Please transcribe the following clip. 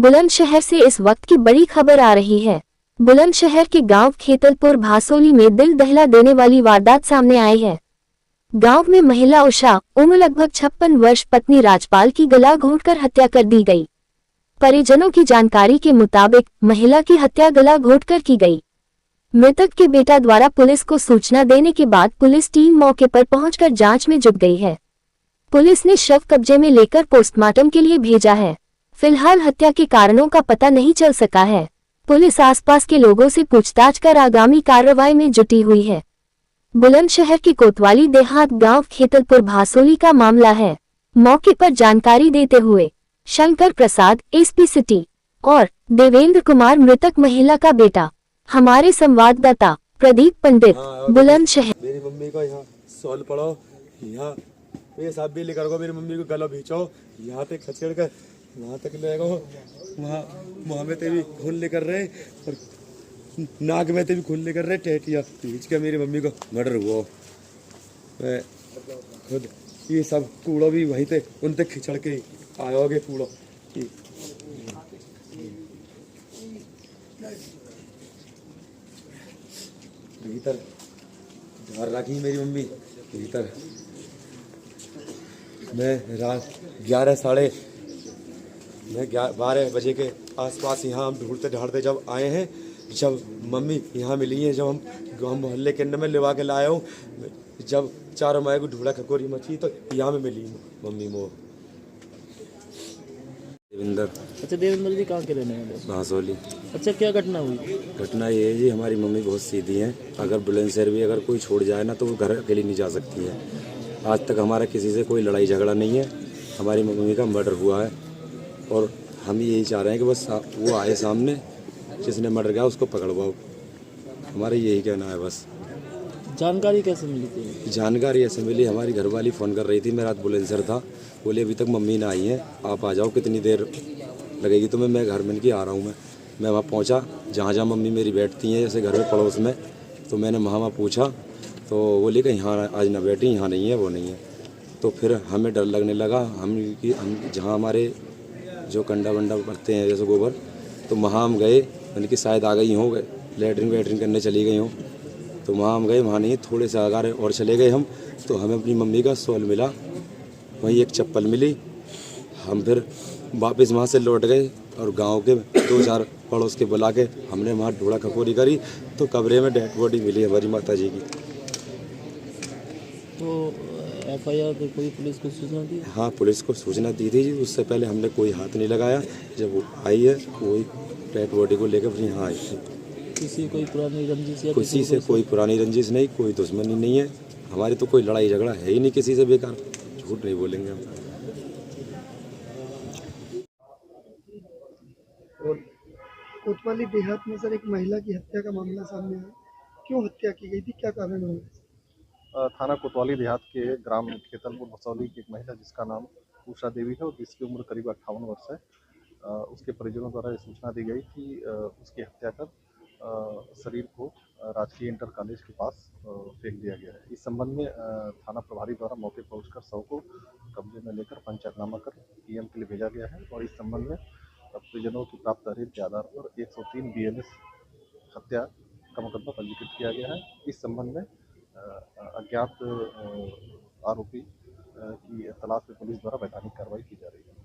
बुलंदशहर से इस वक्त की बड़ी खबर आ रही है। बुलंदशहर के गांव खेतलपुर भासोली में दिल दहला देने वाली वारदात सामने आई है। गांव में महिला उषा उम्र लगभग 56 वर्ष पत्नी राजपाल की गला घोंटकर हत्या कर दी गई। परिजनों की जानकारी के मुताबिक महिला की हत्या गला घोंटकर की गई। मृतक के बेटा द्वारा पुलिस को सूचना देने के बाद पुलिस टीम मौके पर पहुंचकर जांच में जुट गई है। पुलिस ने शव कब्जे में लेकर पोस्टमार्टम के लिए भेजा है। फिलहाल हत्या के कारणों का पता नहीं चल सका है। पुलिस आसपास के लोगों से पूछताछ कर आगामी कार्रवाई में जुटी हुई है। बुलंदशहर के कोतवाली देहात गांव खेतलपुर भासोली का मामला है। मौके पर जानकारी देते हुए शंकर प्रसाद एसपी सिटी और देवेंद्र कुमार मृतक महिला का बेटा, हमारे संवाददाता प्रदीप पंडित बुलंदशहर। मेरी मम्मी को यहाँ सॉल पड़ो, यहाँ पेशाब भी लेकर गो, मेरी मम्मी को गला भींचो, यहाँ पे खचेड़ कर वहाँ तक ले गो, वहाँ में तेरी खून लेकर रहे और नाक में तेरी खून लेकर रहे, टेटिया भींच के मेरी मम्मी को मर्डर हुआ। मैं खुद ये सब कूड़ो भी वहीं थे उन तक खिंचड़ के आयोगे कूड़ो भीतर घर रखी मेरी मम्मी भीतर। मैं रात 12 बजे के आसपास यहाँ हम ढूंढते ढांढते जब आए हैं, जब मम्मी यहाँ मिली है, जब हम मोहल्ले के अंदर में लिवा के लाया हूँ, जब चारों माए को ढूंढा खकोरी मची तो यहाँ में मिली मम्मी मोह। देवेंद्र। अच्छा, देवेंद्र जी कहाँ के रहने वाले? भासोली। अच्छा, क्या घटना हुई? घटना ये है जी, हमारी मम्मी बहुत सीधी हैं। अगर बुलंदशहर भी अगर कोई छोड़ जाए ना तो वो घर अकेली नहीं जा सकती है। आज तक हमारा किसी से कोई लड़ाई झगड़ा नहीं है। हमारी मम्मी का मर्डर हुआ है और हम यही चाह रहे हैं कि बस वो आए सामने, जिसने मर्डर किया उसको पकड़वाओ। हमारा यही कहना है बस। जानकारी कैसे मिली थी? जानकारी ऐसे मिली, हमारी घरवाली फ़ोन कर रही थी, मैं रात बुलंदशहर था, बोले अभी तक मम्मी ना आई है, आप आ जाओ, कितनी देर लगेगी? तो मैं घर में कि आ रहा हूँ। मैं वहाँ पहुँचा जहाँ जहाँ मम्मी मेरी बैठती हैं, जैसे घर में पड़ोस में, तो मैंने वहाँ पूछा तो बोले कि यहाँ आज ना बैठी, यहाँ नहीं है, वो नहीं है। तो फिर हमें डर लगने लगा। हम जहाँ हमारे जो कंडा वंडा पड़ते हैं जैसे गोबर, तो वहाँ हम गए, मैंने कि शायद आ गई हों, लेटरिन वेटरिन करने चली गई हों। तो वहाँ हम गए, वहाँ नहीं, थोड़े से आगे और चले गए हम, तो हमें अपनी मम्मी का शॉल मिला, वहीं एक चप्पल मिली। हम फिर वापस वहाँ से लौट गए और गांव के 2-4 पड़ोस के बुला के हमने वहाँ ढूंढा खपोरी करी तो कमरे में डेड बॉडी मिली हमारी माता जी की। तो एफआईआर पे कोई पुलिस को सूचना दी? हाँ, पुलिस को सूचना दी थी जी, उससे पहले हमने कोई हाथ नहीं लगाया। जब वो आई है कोई डेड बॉडी को लेकर फिर यहाँ आई थी। किसी कोई पुरानी रंजिश या किसी से कोई पुरानी रंजिश नहीं, कोई दुश्मनी नहीं है हमारी, तो कोई लड़ाई झगड़ा है ही नहीं किसी से, बेकार झूठ नहीं बोलेंगे हम। और कोतवाली देहात में सर एक महिला की हत्या का मामला सामने आया, क्यों हत्या की गई थी, क्या कारण हुआ? थाना कोतवाली देहात के ग्राम खेतलपुर भसौली की एक महिला जिसका नाम उषा देवी है और जिसकी उम्र करीब 58 वर्ष है, उसके परिजनों द्वारा ये सूचना दी गई कि उसकी हत्या कर शरीर को राजकीय इंटर कॉलेज के पास फेंक दिया गया है। इस संबंध में थाना प्रभारी द्वारा मौके पहुंचकर शव को कब्जे में लेकर पंचनामा कर पीएम के लिए भेजा गया है और इस संबंध में परिजनों की प्राप्त तहरीर के आधार पर 103 BNS हत्या का मुकदमा पंजीकृत किया गया है। इस संबंध में अज्ञात आरोपी की तलाश में पुलिस द्वारा वैधानिक कार्रवाई की जा रही है।